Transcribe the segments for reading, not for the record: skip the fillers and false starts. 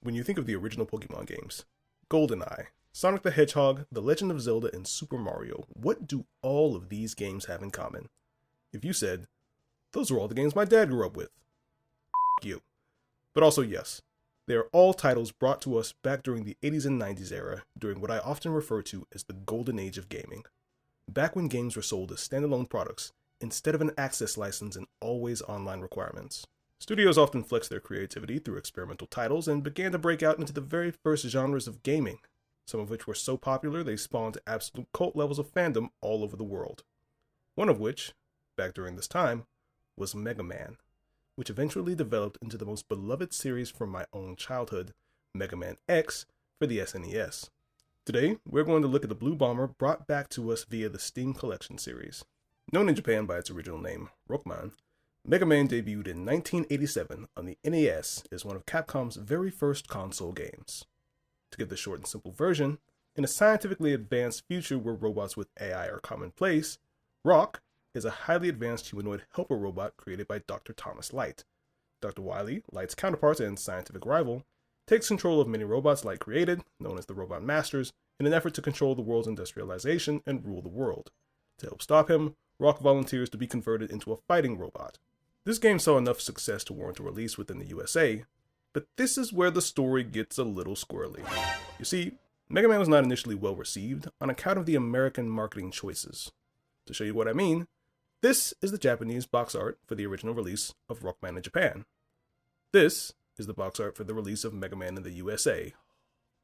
When you think of the original Pokemon games, GoldenEye, Sonic the Hedgehog, The Legend of Zelda, and Super Mario, what do all of these games have in common? If you said, those are all the games my dad grew up with, you. But also yes, they are all titles brought to us back during the 80s and 90s era, during what I often refer to as the golden age of gaming. Back when games were sold as standalone products, instead of an access license and always online requirements. Studios often flexed their creativity through experimental titles and began to break out into the very first genres of gaming, some of which were so popular they spawned absolute cult levels of fandom all over the world. One of which, back during this time, was Megaman, which eventually developed into the most beloved series from my own childhood, Mega Man X for the SNES. Today, we're going to look at the Blue Bomber brought back to us via the Steam Collection series. Known in Japan by its original name, Rockman, Mega Man debuted in 1987 on the NES as one of Capcom's very first console games. To give the short and simple version, in a scientifically advanced future where robots with AI are commonplace, Rock is a highly advanced humanoid helper robot created by Dr. Thomas Light. Dr. Wily, Light's counterpart and scientific rival, takes control of many robots Light created, known as the Robot Masters, in an effort to control the world's industrialization and rule the world. To help stop him, Rock volunteers to be converted into a fighting robot. This game saw enough success to warrant a release within the USA, but this is where the story gets a little squirrely. You see, Mega Man was not initially well received on account of the American marketing choices. To show you what I mean, this is the Japanese box art for the original release of Rockman in Japan. This is the box art for the release of Mega Man in the USA.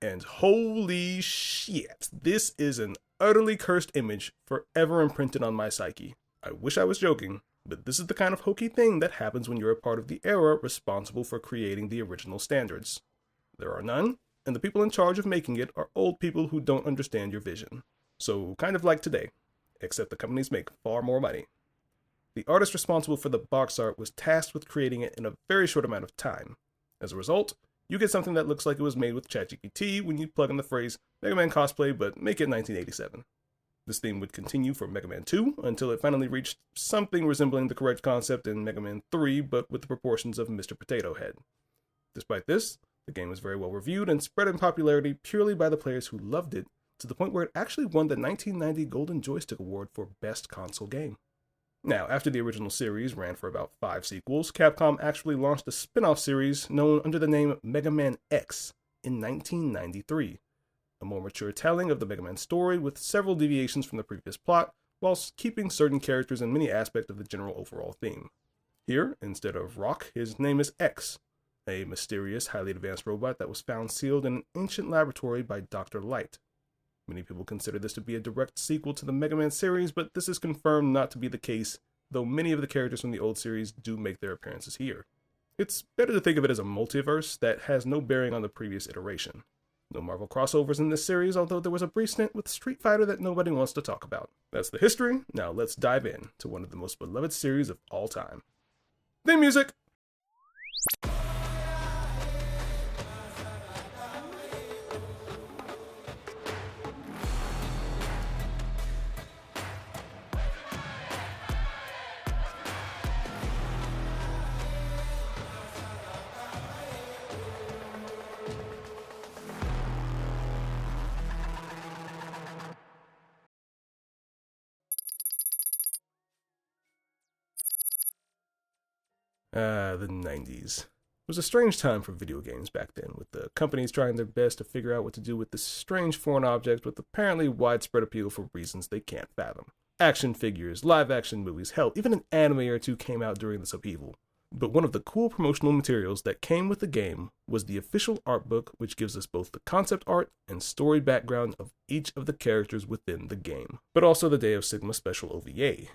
And holy shit, this is an utterly cursed image forever imprinted on my psyche. I wish I was joking, but this is the kind of hokey thing that happens when you're a part of the era responsible for creating the original standards. There are none, and the people in charge of making it are old people who don't understand your vision. So kind of like today, except the companies make far more money. The artist responsible for the box art was tasked with creating it in a very short amount of time. As a result, you get something that looks like it was made with ChatGPT when you plug in the phrase Mega Man cosplay but make it 1987. This theme would continue for Mega Man 2 until it finally reached something resembling the correct concept in Mega Man 3 but with the proportions of Mr. Potato Head. Despite this, the game was very well reviewed and spread in popularity purely by the players who loved it, to the point where it actually won the 1990 Golden Joystick Award for Best Console Game. Now, after the original series ran for about 5 sequels, Capcom actually launched a spin-off series known under the name Mega Man X in 1993. A more mature telling of the Mega Man story with several deviations from the previous plot, whilst keeping certain characters and many aspects of the general overall theme. Here, instead of Rock, his name is X, a mysterious, highly advanced robot that was found sealed in an ancient laboratory by Dr. Light. Many people consider this to be a direct sequel to the Mega Man series, but this is confirmed not to be the case, though many of the characters from the old series do make their appearances here. It's better to think of it as a multiverse that has no bearing on the previous iteration. No Marvel crossovers in this series, although there was a brief stint with Street Fighter that nobody wants to talk about. That's the history. Now let's dive in to one of the most beloved series of all time. Theme music! The 90s. It was a strange time for video games back then, with the companies trying their best to figure out what to do with this strange foreign object with apparently widespread appeal for reasons they can't fathom. Action figures, live-action movies, hell, even an anime or two came out during this upheaval. But one of the cool promotional materials that came with the game was the official art book, which gives us both the concept art and story background of each of the characters within the game, but also the Day of Sigma special OVA.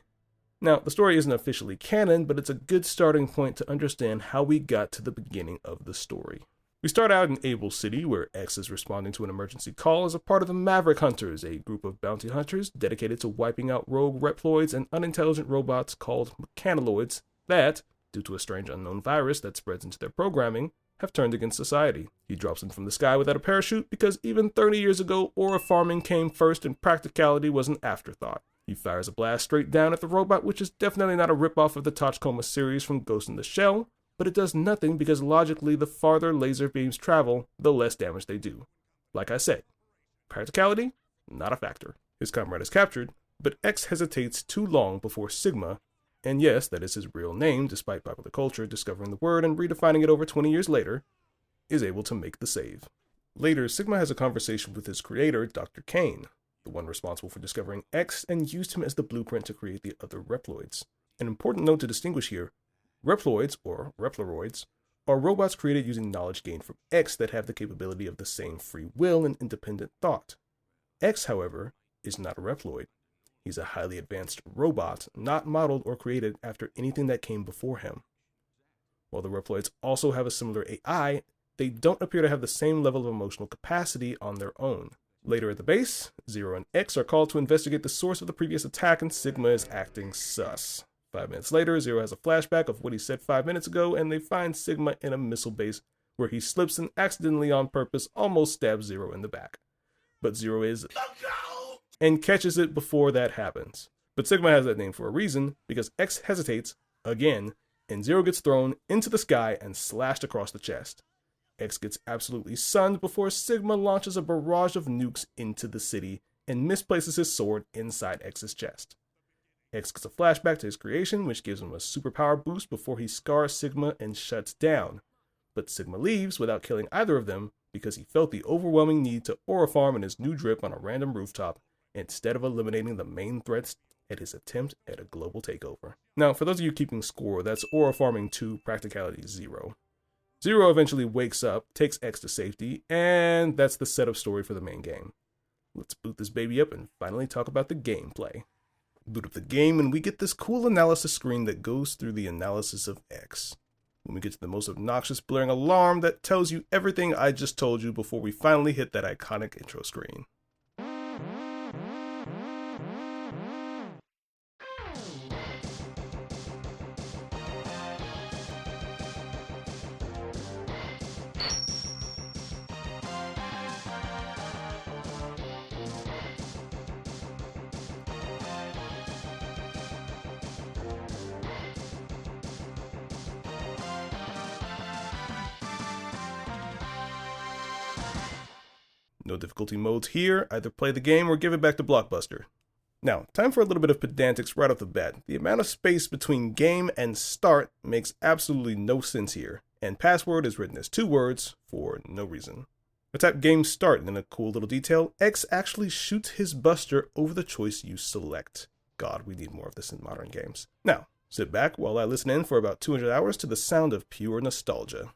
Now, the story isn't officially canon, but it's a good starting point to understand how we got to the beginning of the story. We start out in Able City, where X is responding to an emergency call as a part of the Maverick Hunters, a group of bounty hunters dedicated to wiping out rogue Reploids and unintelligent robots called Mechanaloids that, due to a strange unknown virus that spreads into their programming, have turned against society. He drops them from the sky without a parachute because even 30 years ago, aura farming came first and practicality was an afterthought. He fires a blast straight down at the robot, which is definitely not a ripoff of the Tachikoma series from Ghost in the Shell, but it does nothing because logically the farther laser beams travel, the less damage they do. Like I said, practicality, not a factor. His comrade is captured, but X hesitates too long before Sigma, and yes, that is his real name despite popular culture discovering the word and redefining it over 20 years later, is able to make the save. Later, Sigma has a conversation with his creator, Dr. Kane, the one responsible for discovering X, and used him as the blueprint to create the other Reploids. An important note to distinguish here, Reploids, or Reploroids, are robots created using knowledge gained from X that have the capability of the same free will and independent thought. X, however, is not a Reploid. He's a highly advanced robot, not modeled or created after anything that came before him. While the Reploids also have a similar AI, they don't appear to have the same level of emotional capacity on their own. Later at the base, Zero and X are called to investigate the source of the previous attack, and Sigma is acting sus. 5 minutes later, Zero has a flashback of what he said 5 minutes ago, and they find Sigma in a missile base where he slips and accidentally on purpose almost stabs Zero in the back. But Zero is and catches it before that happens. But Sigma has that name for a reason, because X hesitates, again, and Zero gets thrown into the sky and slashed across the chest. X gets absolutely sunned before Sigma launches a barrage of nukes into the city and misplaces his sword inside X's chest. X gets a flashback to his creation, which gives him a superpower boost before he scars Sigma and shuts down. But Sigma leaves without killing either of them because he felt the overwhelming need to aura farm in his new drip on a random rooftop instead of eliminating the main threats at his attempt at a global takeover. Now, for those of you keeping score, that's aura farming 2, practicality 0. Zero eventually wakes up, takes X to safety, and that's the setup story for the main game. Let's boot this baby up and finally talk about the gameplay. Boot up the game and we get this cool analysis screen that goes through the analysis of X. When we get to the most obnoxious blaring alarm that tells you everything I just told you before we finally hit that iconic intro screen. No difficulty modes here, either play the game or give it back to Blockbuster. Now, time for a little bit of pedantics right off the bat. The amount of space between game and start makes absolutely no sense here, and password is written as 2 words for no reason. I tap game start, and in a cool little detail, X actually shoots his buster over the choice you select. God, we need more of this in modern games. Now, sit back while I listen in for about 200 hours to the sound of pure nostalgia.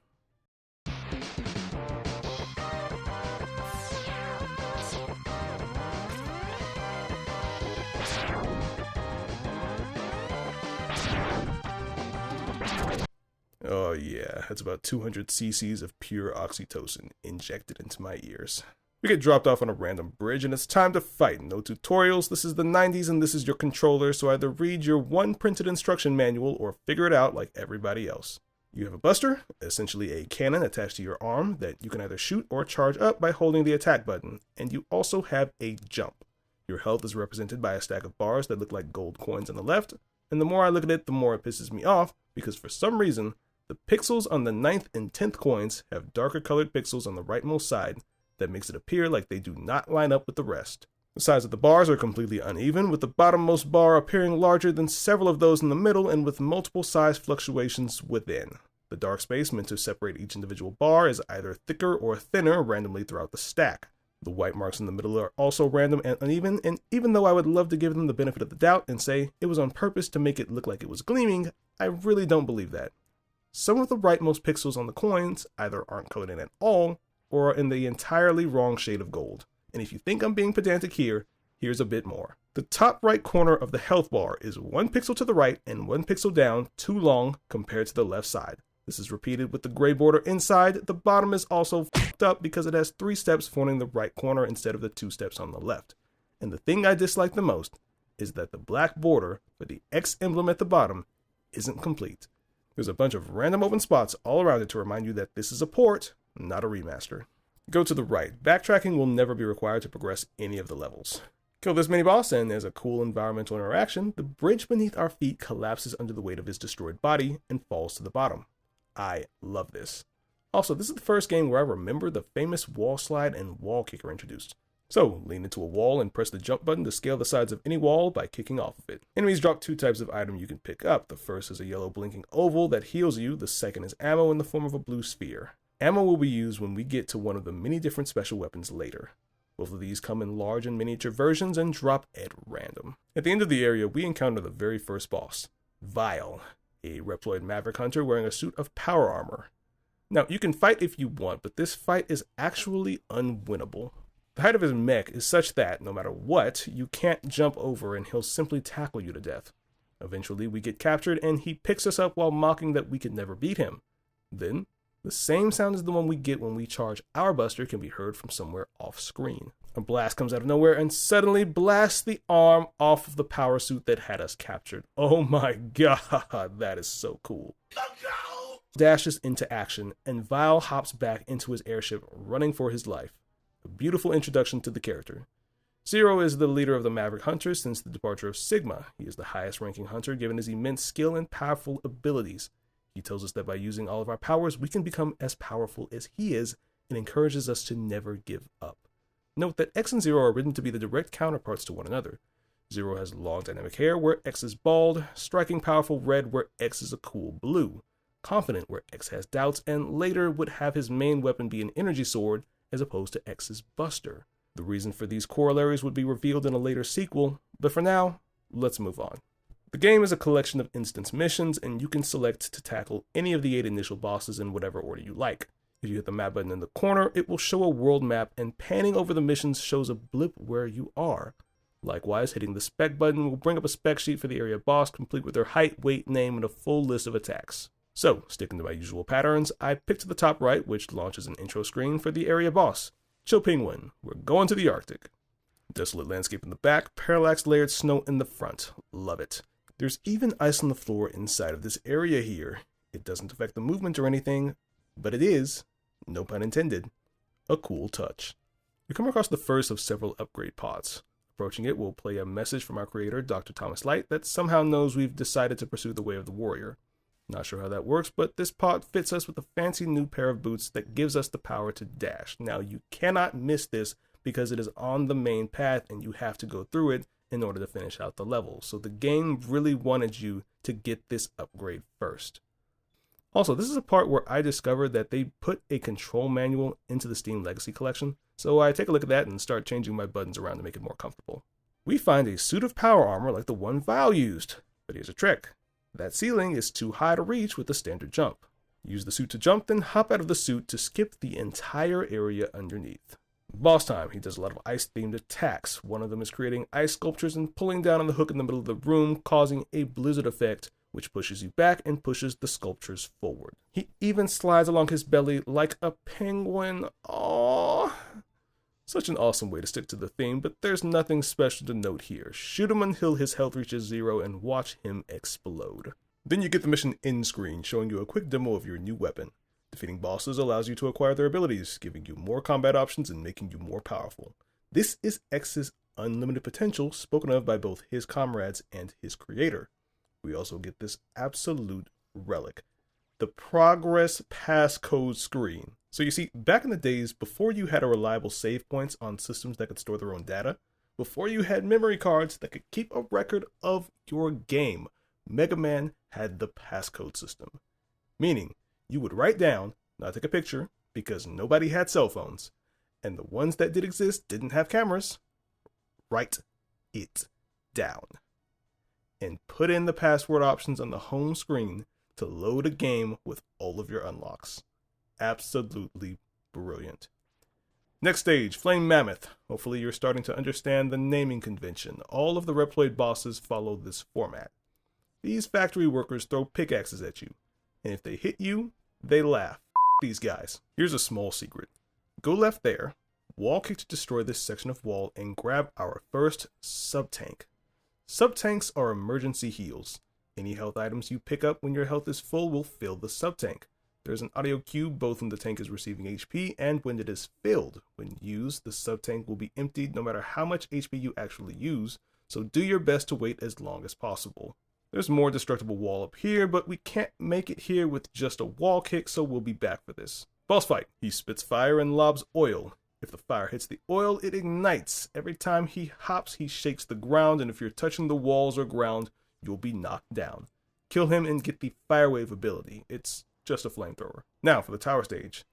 Oh yeah, that's about 200 cc's of pure oxytocin injected into my ears. We get dropped off on a random bridge and it's time to fight. No tutorials, this is the 90s and this is your controller, so either read your one printed instruction manual or figure it out like everybody else. You have a buster, essentially a cannon attached to your arm that you can either shoot or charge up by holding the attack button, and you also have a jump. Your health is represented by a stack of bars that look like gold coins on the left, and the more I look at it, the more it pisses me off, because for some reason, the pixels on the 9th and 10th coins have darker colored pixels on the rightmost side that makes it appear like they do not line up with the rest. The size of the bars are completely uneven, with the bottommost bar appearing larger than several of those in the middle and with multiple size fluctuations within. The dark space meant to separate each individual bar is either thicker or thinner randomly throughout the stack. The white marks in the middle are also random and uneven, and even though I would love to give them the benefit of the doubt and say it was on purpose to make it look like it was gleaming, I really don't believe that. Some of the rightmost pixels on the coins either aren't colored in at all, or are in the entirely wrong shade of gold. And if you think I'm being pedantic here, here's a bit more. The top right corner of the health bar is 1 pixel to the right and 1 pixel down too long compared to the left side. This is repeated with the gray border inside. The bottom is also f***ed up because it has 3 steps forming the right corner instead of the 2 steps on the left. And the thing I dislike the most is that the black border for the X emblem at the bottom isn't complete. There's a bunch of random open spots all around it to remind you that this is a port, not a remaster. Go to the right. Backtracking will never be required to progress any of the levels. Kill this mini-boss and as a cool environmental interaction, the bridge beneath our feet collapses under the weight of his destroyed body and falls to the bottom. I love this. Also, this is the first game where I remember the famous wall slide and wall kicker introduced. So, lean into a wall and press the jump button to scale the sides of any wall by kicking off of it. Enemies drop two types of item you can pick up. The first is a yellow blinking oval that heals you. The second is ammo in the form of a blue sphere. Ammo will be used when we get to one of the many different special weapons later. Both of these come in large and miniature versions and drop at random. At the end of the area, we encounter the very first boss, Vile, a Reploid Maverick Hunter wearing a suit of power armor. Now, you can fight if you want, but this fight is actually unwinnable. The height of his mech is such that, no matter what, you can't jump over and he'll simply tackle you to death. Eventually, we get captured and he picks us up while mocking that we could never beat him. Then, the same sound as the one we get when we charge our buster can be heard from somewhere off screen. A blast comes out of nowhere and suddenly blasts the arm off of the power suit that had us captured. Oh my god, that is so cool. Dashes into action and Vile hops back into his airship running for his life. A beautiful introduction to the character. Zero is the leader of the Maverick Hunters since the departure of Sigma. He is the highest ranking hunter given his immense skill and powerful abilities. He tells us that by using all of our powers, we can become as powerful as he is and encourages us to never give up. Note that X and Zero are written to be the direct counterparts to one another. Zero has long dynamic hair where X is bald, striking powerful red where X is a cool blue, confident where X has doubts, and later would have his main weapon be an energy sword as opposed to X's buster. The reason for these corollaries would be revealed in a later sequel, but for now, let's move on. The game is a collection of instance missions, and you can select to tackle any of the 8 initial bosses in whatever order you like. If you hit the map button in the corner, it will show a world map, and panning over the missions shows a blip where you are. Likewise, hitting the spec button will bring up a spec sheet for the area boss, complete with their height, weight, name, and a full list of attacks. So, sticking to my usual patterns, I picked the top right, which launches an intro screen for the area boss. Chill Penguin, we're going to the Arctic. Desolate landscape in the back, parallax layered snow in the front. Love it. There's even ice on the floor inside of this area here. It doesn't affect the movement or anything, but it is, no pun intended, a cool touch. We come across the first of several upgrade pods. Approaching it will play a message from our creator, Dr. Thomas Light, that somehow knows we've decided to pursue the way of the warrior. Not sure how that works, but this pod fits us with a fancy new pair of boots that gives us the power to dash. Now, you cannot miss this because it is on the main path and you have to go through it in order to finish out the level. So the game really wanted you to get this upgrade first. Also, this is a part where I discovered that they put a control manual into the Steam Legacy Collection, so I take a look at that and start changing my buttons around to make it more comfortable. We find a suit of power armor like the one Vile used, but here's a trick. That ceiling is too high to reach with a standard jump. Use the suit to jump, then hop out of the suit to skip the entire area underneath. Boss time. He does a lot of ice-themed attacks. One of them is creating ice sculptures and pulling down on the hook in the middle of the room, causing a blizzard effect, which pushes you back and pushes the sculptures forward. He even slides along his belly like a penguin. Aww. Such an awesome way to stick to the theme, but there's nothing special to note here. Shoot him until his health reaches 0 and watch him explode. Then you get the mission end screen, showing you a quick demo of your new weapon. Defeating bosses allows you to acquire their abilities, giving you more combat options and making you more powerful. This is X's unlimited potential, spoken of by both his comrades and his creator. We also get this absolute relic, the progress passcode screen. So you see, back in the days, before you had a reliable save points on systems that could store their own data, before you had memory cards that could keep a record of your game, Megaman had the passcode system. Meaning, you would write down, not take a picture, because nobody had cell phones, and the ones that did exist didn't have cameras, write it down. And put in the password options on the home screen to load a game with all of your unlocks. Absolutely brilliant. Next stage, Flame Mammoth. Hopefully you're starting to understand the naming convention. All of the Reploid bosses follow this format. These factory workers throw pickaxes at you, and if they hit you, they laugh. These guys. Here's a small secret. Go left there, wall kick to destroy this section of wall, and grab our first sub-tank. Sub-tanks are emergency heals. Any health items you pick up when your health is full will fill the sub-tank. There's an audio cue both when the tank is receiving HP and when it is filled. When used, the sub-tank will be emptied no matter how much HP you actually use, so do your best to wait as long as possible. There's more destructible wall up here, but we can't make it here with just a wall kick, so we'll be back for this. Boss fight. He spits fire and lobs oil. If the fire hits the oil, it ignites. Every time he hops, he shakes the ground, and if you're touching the walls or ground, you'll be knocked down. Kill him and get the fire wave ability. It's just a flamethrower. Now for the tower stage.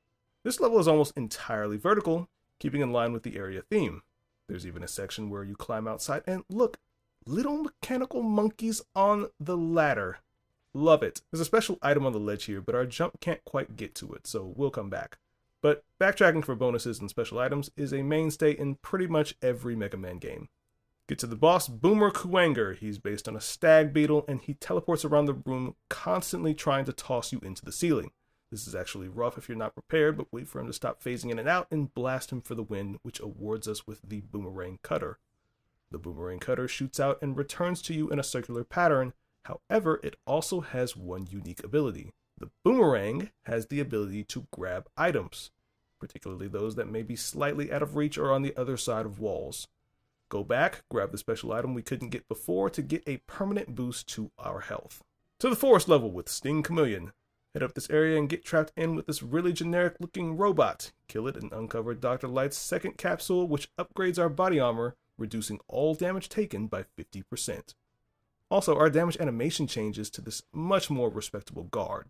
This level is almost entirely vertical, keeping in line with the area theme. There's even a section where you climb outside, and look, little mechanical monkeys on the ladder. Love it. There's a special item on the ledge here, but our jump can't quite get to it, so we'll come back. But backtracking for bonuses and special items is a mainstay in pretty much every Mega Man game. Get to the boss, Boomer Kuwanger. He's based on a stag beetle, and he teleports around the room, constantly trying to toss you into the ceiling. This is actually rough if you're not prepared, but wait for him to stop phasing in and out and blast him for the win, which awards us with the Boomerang Cutter. The Boomerang Cutter shoots out and returns to you in a circular pattern. However, it also has one unique ability. The Boomerang has the ability to grab items, particularly those that may be slightly out of reach or on the other side of walls. Go back, grab the special item we couldn't get before to get a permanent boost to our health. To the forest level with Sting Chameleon. Head up this area and get trapped in with this really generic looking robot. Kill it and uncover Dr. Light's second capsule, which upgrades our body armor, reducing all damage taken by 50%. Also, our damage animation changes to this much more respectable guard.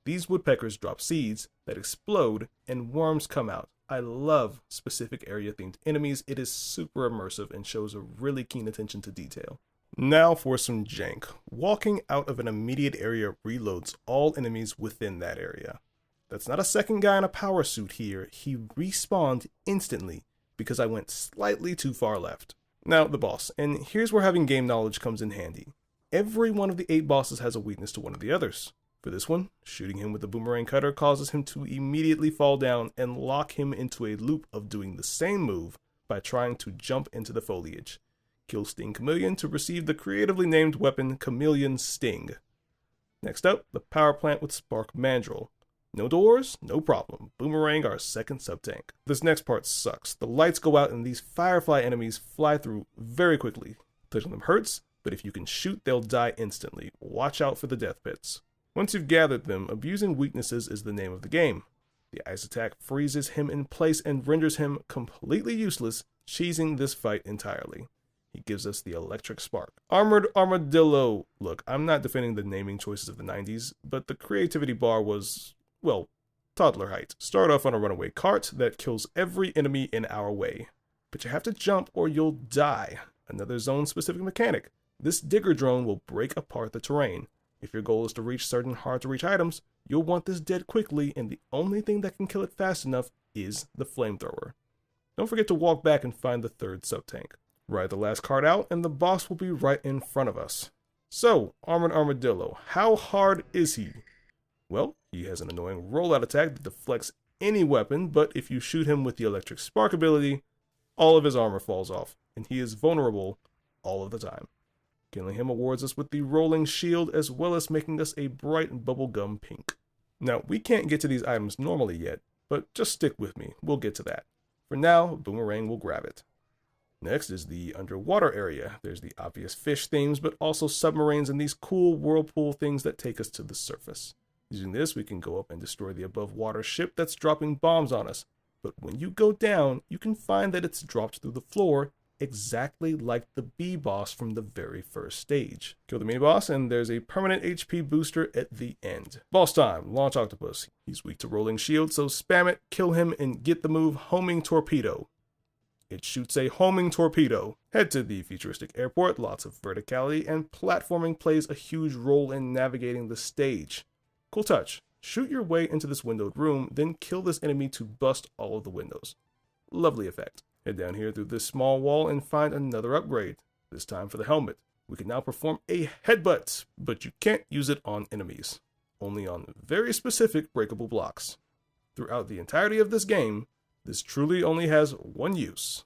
These woodpeckers drop seeds that explode and worms come out. I love specific area themed enemies. It is super immersive and shows a really keen attention to detail. Now for some jank. Walking out of an immediate area reloads all enemies within that area. That's not a second guy in a power suit here. He respawned instantly because I went slightly too far left. Now the boss, and here's where having game knowledge comes in handy. Every one of the 8 bosses has a weakness to one of the others. For this one, shooting him with the Boomerang Cutter causes him to immediately fall down and lock him into a loop of doing the same move by trying to jump into the foliage. Kill Sting Chameleon to receive the creatively named weapon Chameleon Sting. Next up, the power plant with Spark Mandrill. No doors? No problem. Boomerang our second sub-tank. This next part sucks. The lights go out and these firefly enemies fly through very quickly. Touching them hurts, but if you can shoot, they'll die instantly. Watch out for the death pits. Once you've gathered them, abusing weaknesses is the name of the game. The ice attack freezes him in place and renders him completely useless, cheesing this fight entirely. He gives us the electric spark. Armored Armadillo. Look, I'm not defending the naming choices of the 90s, but the creativity bar was, well, toddler height. Start off on a runaway cart that kills every enemy in our way. But you have to jump or you'll die. Another zone-specific mechanic. This digger drone will break apart the terrain. If your goal is to reach certain hard-to-reach items, you'll want this dead quickly, and the only thing that can kill it fast enough is the flamethrower. Don't forget to walk back and find the third sub-tank. Ride the last cart out, and the boss will be right in front of us. So, Armored Armadillo, how hard is he? Well, he has an annoying rollout attack that deflects any weapon, but if you shoot him with the electric spark ability, all of his armor falls off, and he is vulnerable all of the time. Killing him awards us with the rolling shield, as well as making us a bright bubblegum pink. Now, we can't get to these items normally yet, but just stick with me, we'll get to that. For now, Boomerang will grab it. Next is the underwater area. There's the obvious fish themes, but also submarines and these cool whirlpool things that take us to the surface. Using this, we can go up and destroy the above water ship that's dropping bombs on us. But when you go down, you can find that it's dropped through the floor, exactly like the B-boss from the very first stage. Kill the mini-boss, and there's a permanent HP booster at the end. Boss time, Launch Octopus. He's weak to rolling shield, so spam it, kill him, and get the move Homing Torpedo. It shoots a homing torpedo. Head to the futuristic airport, lots of verticality, and platforming plays a huge role in navigating the stage. Cool touch. Shoot your way into this windowed room, then kill this enemy to bust all of the windows. Lovely effect. Head down here through this small wall and find another upgrade, this time for the helmet. We can now perform a headbutt, but you can't use it on enemies, only on very specific breakable blocks. Throughout the entirety of this game, this truly only has one use,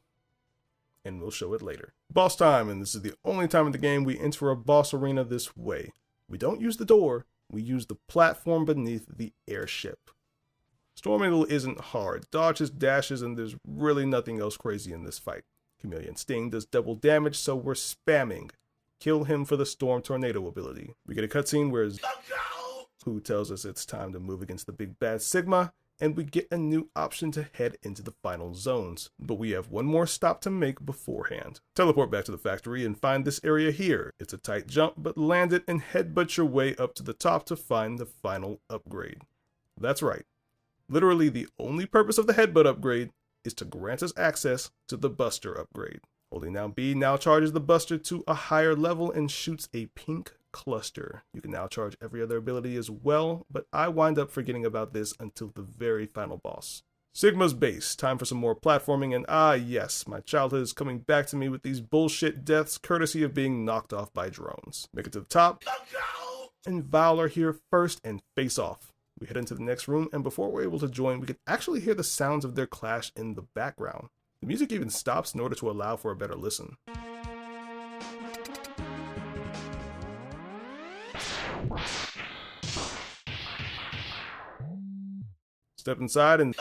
and we'll show it later. Boss time, and this is the only time in the game we enter a boss arena this way. We don't use the door, we use the platform beneath the airship. Storming isn't hard, dodges, dashes, and there's really nothing else crazy in this fight. Chameleon Sting does double damage, so we're spamming. kill him for the Storm Tornado ability. We get a cutscene where who tells us it's time to move against the big bad Sigma, and we get a new option to head into the final zones. But we have one more stop to make beforehand. Teleport back to the factory and find this area here. It's a tight jump, but land it and headbutt your way up to the top to find the final upgrade. That's right. Literally the only purpose of the headbutt upgrade is to grant us access to the Buster upgrade. Holding down B now charges the Buster to a higher level and shoots a pink cluster. You can now charge every other ability as well, but I wind up forgetting about this until the very final boss. Sigma's base. Time for some more platforming, and yes, my childhood is coming back to me with these bullshit deaths courtesy of being knocked off by drones. Make it to the top, and Val are here first and face off. We head into the next room, and before we're able to join, we can actually hear the sounds of their clash in the background. The music even stops in order to allow for a better listen. Step inside and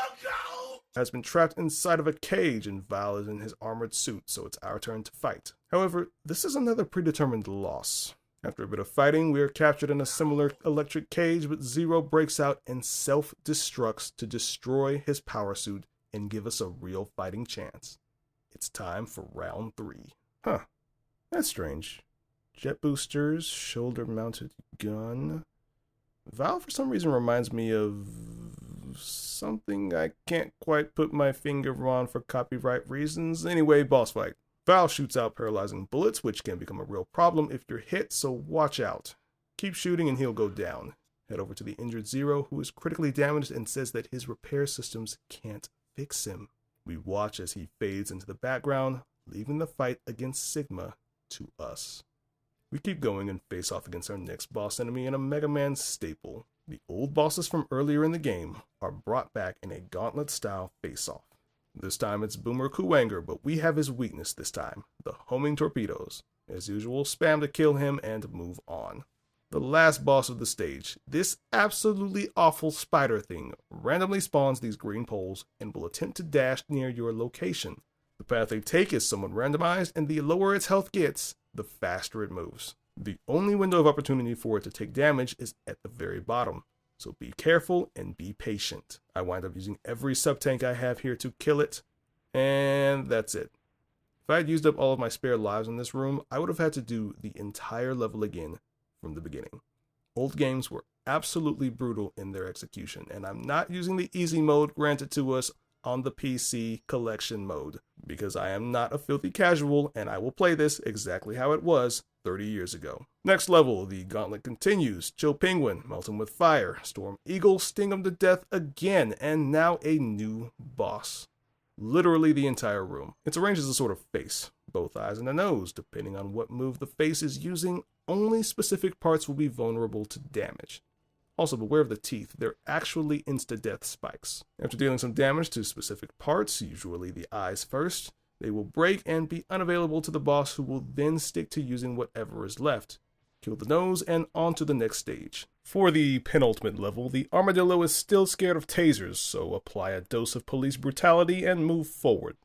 has been trapped inside of a cage, and Val is in his armored suit, so it's our turn to fight. However, this is another predetermined loss. After a bit of fighting, we are captured in a similar electric cage, but Zero breaks out and self-destructs to destroy his power suit and give us a real fighting chance. It's time for round 3. That's strange. Jet boosters, shoulder-mounted gun. Val for some reason reminds me of something I can't quite put my finger on for copyright reasons. Anyway, boss fight. Val shoots out paralyzing bullets, which can become a real problem if you're hit, so watch out. Keep shooting and he'll go down. Head over to the injured Zero, who is critically damaged and says that his repair systems can't fix him. We watch as he fades into the background, leaving the fight against Sigma to us. We keep going and face off against our next boss enemy in a Megaman staple. The old bosses from earlier in the game are brought back in a gauntlet-style face-off. This time it's Boomer Kuwanger, but we have his weakness this time, the homing torpedoes. As usual, spam to kill him and move on. The last boss of the stage, this absolutely awful spider thing, randomly spawns these green poles and will attempt to dash near your location. The path they take is somewhat randomized, and the lower its health gets, the faster it moves. The only window of opportunity for it to take damage is at the very bottom, so be careful and be patient. I wind up using every sub-tank I have here to kill it, and that's it. If I had used up all of my spare lives in this room, I would have had to do the entire level again from the beginning. Old games were absolutely brutal in their execution, and I'm not using the easy mode granted to us on the PC collection mode, because I am not a filthy casual and I will play this exactly how it was 30 years ago. Next level, the gauntlet continues. Chill Penguin, melt him with fire. Storm Eagle, sting him to death again, and now a new boss. Literally the entire room. It's arranged as a sort of face, both eyes and a nose. Depending on what move the face is using, only specific parts will be vulnerable to damage. Also, beware of the teeth. They're actually insta-death spikes. After dealing some damage to specific parts, usually the eyes first, they will break and be unavailable to the boss, who will then stick to using whatever is left. Kill the nose and on to the next stage. For the penultimate level, the armadillo is still scared of tasers, so apply a dose of police brutality and move forward.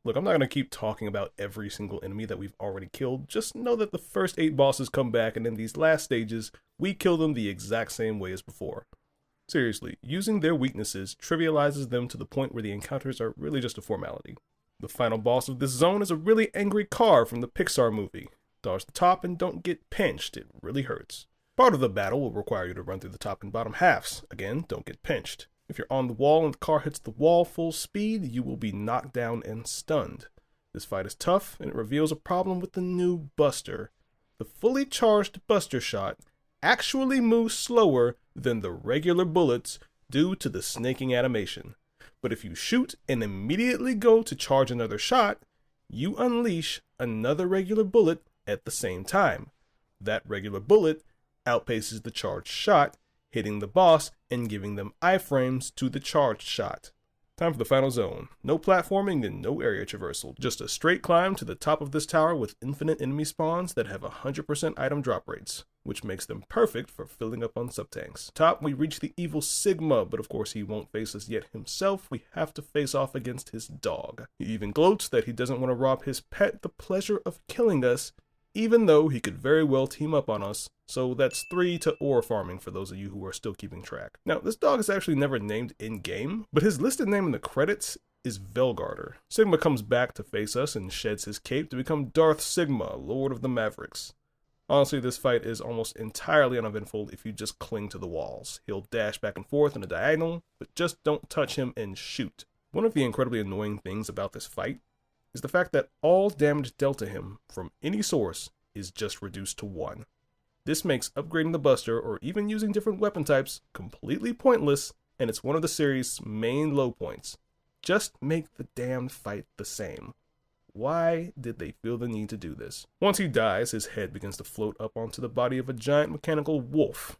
Look, I'm not going to keep talking about every single enemy that we've already killed. Just know that the first 8 bosses come back, and in these last stages, we kill them the exact same way as before. Seriously, using their weaknesses trivializes them to the point where the encounters are really just a formality. The final boss of this zone is a really angry car from the Pixar movie. Dodge the top and don't get pinched, it really hurts. Part of the battle will require you to run through the top and bottom halves. Again, don't get pinched. If you're on the wall and the car hits the wall full speed, you will be knocked down and stunned. This fight is tough, and it reveals a problem with the new Buster. The fully charged Buster shot actually moves slower than the regular bullets due to the snaking animation. But if you shoot and immediately go to charge another shot, you unleash another regular bullet at the same time. That regular bullet outpaces the charged shot, hitting the boss and giving them iframes to the charged shot. Time for the final zone. No platforming and no area traversal. Just a straight climb to the top of this tower with infinite enemy spawns that have 100% item drop rates, which makes them perfect for filling up on sub-tanks. Top, we reach the evil Sigma, but of course he won't face us yet himself. We have to face off against his dog. He even gloats that he doesn't want to rob his pet the pleasure of killing us even though he could very well team up on us, so that's 3 to ore farming for those of you who are still keeping track. Now, this dog is actually never named in-game, but his listed name in the credits is Velgarder. Sigma comes back to face us and sheds his cape to become Darth Sigma, Lord of the Mavericks. Honestly, this fight is almost entirely uneventful if you just cling to the walls. He'll dash back and forth in a diagonal, but just don't touch him and shoot. One of the incredibly annoying things about this fight is the fact that all damage dealt to him from any source is just reduced to 1. This makes upgrading the Buster or even using different weapon types completely pointless, and it's one of the series' main low points. Just make the damn fight the same. Why did they feel the need to do this? Once he dies, his head begins to float up onto the body of a giant mechanical wolf.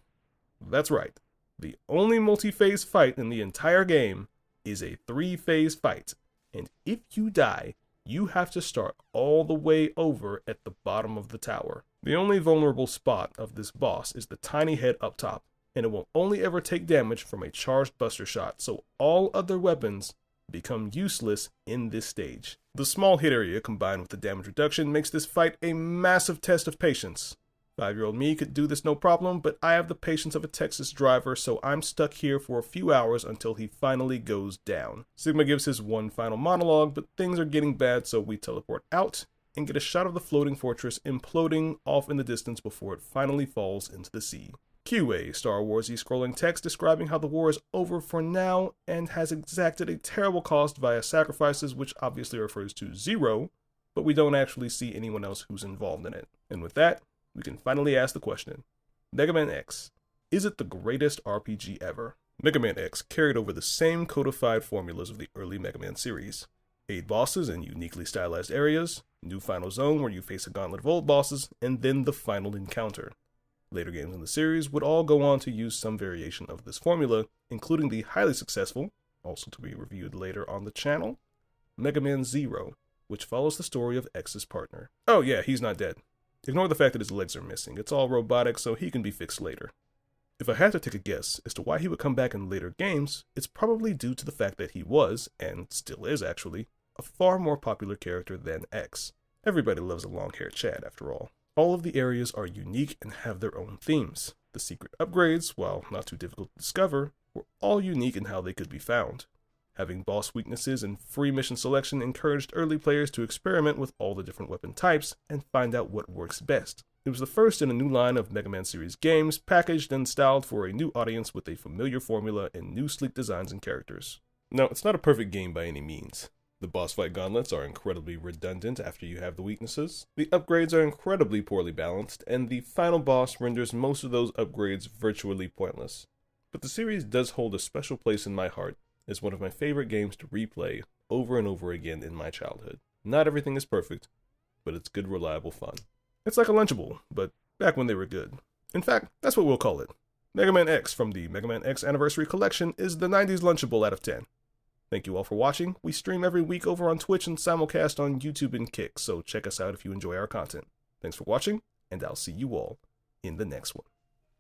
That's right. The only multi-phase fight in the entire game is a 3-phase fight, and if you die, you have to start all the way over at the bottom of the tower. The only vulnerable spot of this boss is the tiny head up top, and it will only ever take damage from a charged buster shot, so all other weapons become useless in this stage. The small hit area combined with the damage reduction makes this fight a massive test of patience. 5-year-old me could do this no problem, but I have the patience of a Texas driver, so I'm stuck here for a few hours until he finally goes down. Sigma gives his one final monologue, but things are getting bad, so we teleport out and get a shot of the floating fortress imploding off in the distance before it finally falls into the sea. Cue a Star Warsy scrolling text describing how the war is over for now and has exacted a terrible cost via sacrifices, which obviously refers to Zero, but we don't actually see anyone else who's involved in it. And with that, we can finally ask the question, Megaman X, is it the greatest RPG ever? Megaman X carried over the same codified formulas of the early Megaman series. 8 bosses in uniquely stylized areas, new final zone where you face a gauntlet of old bosses, and then the final encounter. Later games in the series would all go on to use some variation of this formula, including the highly successful, also to be reviewed later on the channel, Mega Man Zero, which follows the story of X's partner. Oh yeah, he's not dead. Ignore the fact that his legs are missing. It's all robotic, so he can be fixed later. If I had to take a guess as to why he would come back in later games, it's probably due to the fact that he was, and still is actually, a far more popular character than X. Everybody loves a long-haired Chad, after all. All of the areas are unique and have their own themes. The secret upgrades, while not too difficult to discover, were all unique in how they could be found. Having boss weaknesses and free mission selection encouraged early players to experiment with all the different weapon types and find out what works best. It was the first in a new line of Mega Man series games, packaged and styled for a new audience with a familiar formula and new sleek designs and characters. Now, it's not a perfect game by any means. The boss fight gauntlets are incredibly redundant after you have the weaknesses, the upgrades are incredibly poorly balanced, and the final boss renders most of those upgrades virtually pointless. But the series does hold a special place in my heart as one of my favorite games to replay over and over again in my childhood. Not everything is perfect, but it's good, reliable fun. It's like a Lunchable, but back when they were good. In fact, that's what we'll call it. Mega Man X from the Mega Man X Anniversary Collection is the 90s Lunchable out of 10. Thank you all for watching. We stream every week over on Twitch and simulcast on YouTube and Kick, so check us out if you enjoy our content. Thanks for watching, and I'll see you all in the next one.